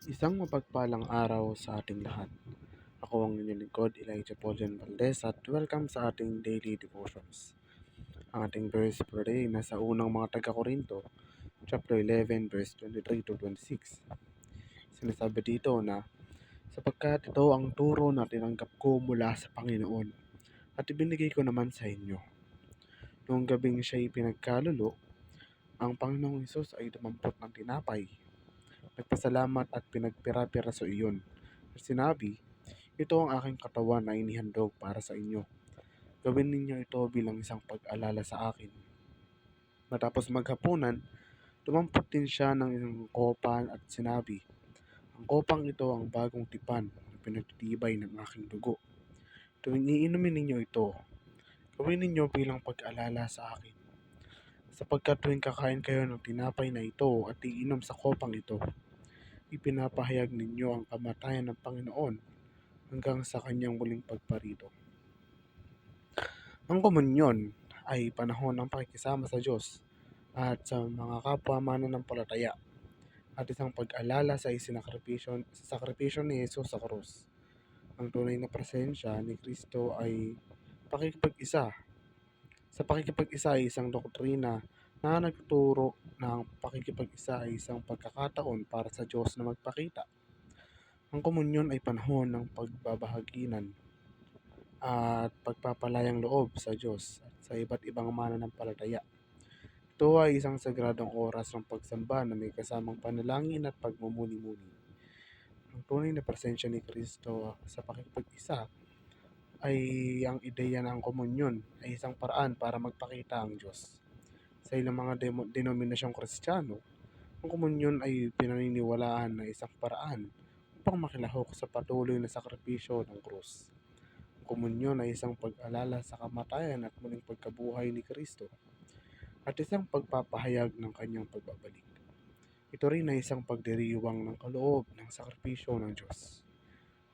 Isang mapagpalang araw sa ating lahat. Ako ang inyong lingkod, Elijah Pauljan Valdez at welcome sa ating daily devotions. Ang ating verse for today nasa unang mga taga-Korinto, chapter 11, verse 23 to 26. Sinasabi dito na, sapagkat ito ang turo na tinanggap ko mula sa Panginoon at ibinigay ko naman sa inyo. Noong gabing siya'y pinagkalulo, ang Panginoong Hesus ay dumampot ng tinapay, nagpasalamat at pinagpira-piraso iyon. At sinabi, ito ang aking katawan na inihandog para sa inyo. Gawin ninyo ito bilang isang pag-alala sa akin. Matapos maghapunan, dumampot din siya ng isang kopa at sinabi, ang kopang ito ang bagong tipan na pinagtitibay ng aking dugo. Tuwing iinumin ninyo ito, gawin ninyo bilang pag-alala sa akin. Sapagkat tuwing kakain kayo ng tinapay na ito at iinom sa kopang ito, ipinapahayag ninyo ang kamatayan ng Panginoon hanggang sa kanyang muling pagparito. Ang komunyon ay panahon ng pakikisama sa Diyos at sa mga kapwa mananampalataya at isang pag-alala sa sakripisyo ni Jesus sa krus. Ang tunay na presensya ni Kristo ay pakikipag-isa. Sa pakikipag-isa ay isang doktrina na nagtuturo na ang pakikipag-isa ay isang pagkakataon para sa Diyos na magpakita. Ang komunyon ay panahon ng pagbabahaginan at pagpapalayang loob sa Diyos at sa iba't ibang mananampalataya. Ito ay isang sagradong oras ng pagsamba na may kasamang panalangin at pagmumuni-muni. Ang tunay na presensya ni Kristo sa pakikipag-isa ay ang ideya ng komunyon ay isang paraan para magpakita ang Diyos. Sa ilang mga denominasyong Kristiyano, ang komunyon ay pinaniniwalaan na isang paraan upang makilahok sa patuloy na sakripisyo ng krus. Komunyon ay isang pag-alala sa kamatayan at muling pagkabuhay ni Kristo at isang pagpapahayag ng kanyang pagbabalik. Ito rin ay isang pagdiriwang ng kaloob ng sakripisyo ng Diyos.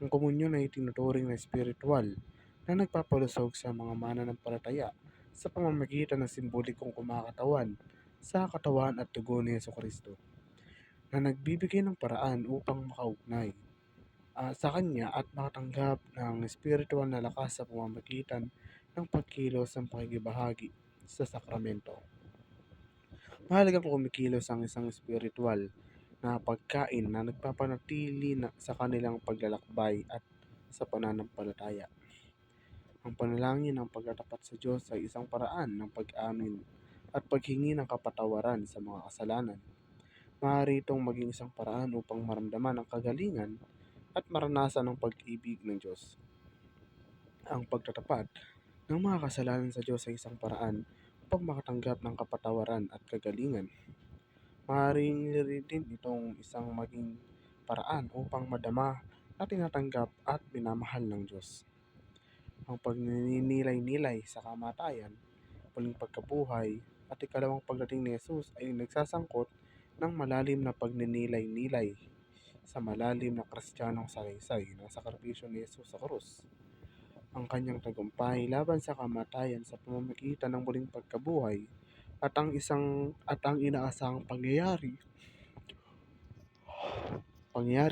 Ang komunyon ay tinuturing na espiritual na nagpapalusog sa mga mananampalataya sa pamamagitan ng simbolikong kumakatawan sa katawan at dugo ni Jesucristo na nagbibigay ng paraan upang makaugnay sa Kanya at makatanggap ng espiritual na lakas sa pamamagitan ng pagkilos ng pakikibahagi sa sakramento. Mahalagang kumikilos ang isang espiritual na pagkain na nagpapanatili sa kanilang paglalakbay at sa pananampalataya. Ang panalangin ng pagtatapat sa Diyos ay isang paraan ng pag-amin at paghingi ng kapatawaran sa mga kasalanan. Maaari itong maging isang paraan upang maramdaman ang kagalingan at maranasan ang pag-ibig ng Diyos. Ang pagtatapat ng mga kasalanan sa Diyos ay isang paraan upang makatanggap ng kapatawaran at kagalingan. Maaaring din itong isang maging paraan upang madama na tinatanggap at minamahal ng Diyos. Ang pagninilay-nilay sa kamatayan, muling pagkabuhay, at ikalawang pagdating ni Jesus ay nagsasangkot ng malalim na pagninilay-nilay sa malalim na kristyanong salaysay ng sakripisyo ni Jesus sa krus. Ang kanyang tagumpay laban sa kamatayan sa pamamagitan ng muling pagkabuhay at ang inaasahang pangyayari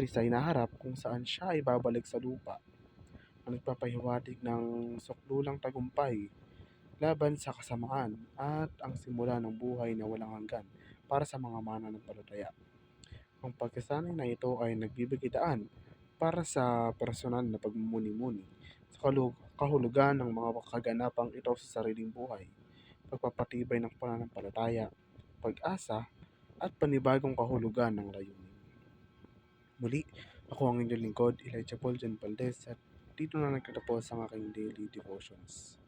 sa inaharap kung saan siya ay babalik sa lupa ang nagpapahiwatig ng sukdulang tagumpay laban sa kasamaan at ang simula ng buhay na walang hanggan para sa mga mananampalataya. Ang pagkasanay na ito ay nagbibigay daan para sa personal na pagmumuni-muni sa kahulugan ng mga kaganapang ito sa sariling buhay, pagpapatibay ng pananampalataya, pag-asa, at panibagong kahulugan ng layunin. Muli, ako ang inyong lingkod, Elijah Pauljan Valdez, at dito na nagtatapos ang aking daily devotions.